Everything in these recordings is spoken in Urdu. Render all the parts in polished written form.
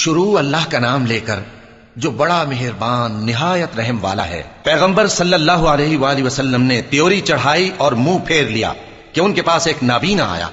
شروع اللہ کا نام لے کر جو بڑا مہربان نہایت رحم والا ہے۔ پیغمبر صلی اللہ علیہ وآلہ وسلم نے تیوری چڑھائی اور منہ پھیر لیا کہ ان کے پاس ایک نابینا آیا،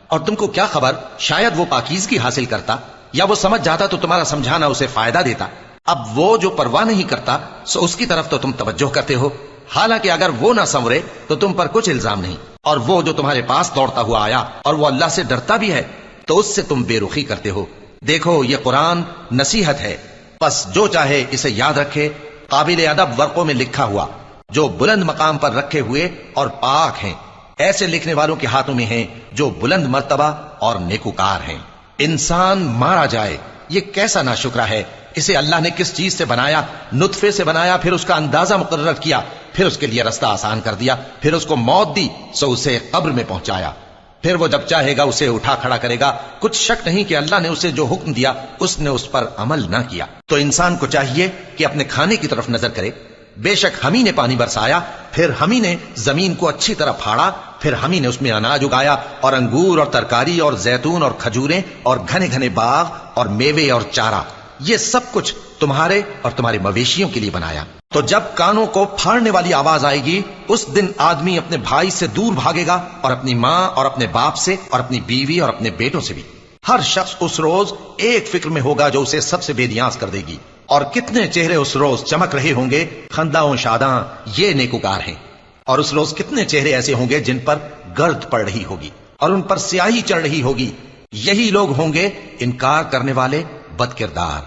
اور تم کو کیا خبر، شاید وہ پاکیزگی حاصل کرتا، یا وہ سمجھ جاتا تو تمہارا سمجھانا اسے فائدہ دیتا۔ اب وہ جو پرواہ نہیں کرتا سو اس کی طرف تو تم توجہ کرتے ہو، حالانکہ اگر وہ نہ سنورے تو تم پر کچھ الزام نہیں، اور وہ جو تمہارے پاس دوڑتا ہوا آیا اور وہ اللہ سے ڈرتا بھی ہے تو اس سے تم بے رخی کرتے ہو۔ دیکھو یہ قرآن نصیحت ہے، بس جو چاہے اسے یاد رکھے، قابل ادب ورقوں میں لکھا ہوا، جو بلند مقام پر رکھے ہوئے اور پاک ہیں، ایسے لکھنے والوں کے ہاتھوں میں ہیں جو بلند مرتبہ اور نیکوکار ہیں۔ انسان مارا جائے، یہ کیسا ناشکرا ہے، اسے اللہ نے کس چیز سے بنایا؟ نطفے سے بنایا، پھر اس کا اندازہ مقرر کیا، پھر اس کے لیے رستہ آسان کر دیا، پھر اس کو موت دی سو اسے قبر میں پہنچایا، پھر وہ جب چاہے گا اسے اٹھا کھڑا کرے گا۔ کچھ شک نہیں کہ اللہ نے اسے جو حکم دیا اس نے اس پر عمل نہ کیا۔ تو انسان کو چاہیے کہ اپنے کھانے کی طرف نظر کرے۔ بے شک ہم ہی نے پانی برسایا، پھر ہم ہی نے زمین کو اچھی طرح پھاڑا، پھر ہم ہی نے اس میں اناج اگایا، اور انگور اور ترکاری اور زیتون اور کھجوریں اور گھنے گھنے باغ اور میوے اور چارہ، یہ سب کچھ تمہارے اور تمہارے مویشیوں کے لیے بنایا۔ تو جب کانوں کو پھاڑنے والی آواز آئے گی اس دن آدمی اپنے بھائی سے دور بھاگے گا، اور اپنی ماں اور اپنے باپ سے، اور اپنی بیوی اور اپنے بیٹوں سے بھی۔ ہر شخص اس روز ایک فکر میں ہوگا جو اسے سب سے بے نیاز کر دے گی۔ اور کتنے چہرے اس روز چمک رہے ہوں گے، خنداں و شاداں، یہ نیکوکار ہیں۔ اور اس روز کتنے چہرے ایسے ہوں گے جن پر گرد پڑ رہی ہوگی اور ان پر سیاہی چڑھ رہی ہوگی، یہی لوگ ہوں گے انکار کرنے والے بد کردار۔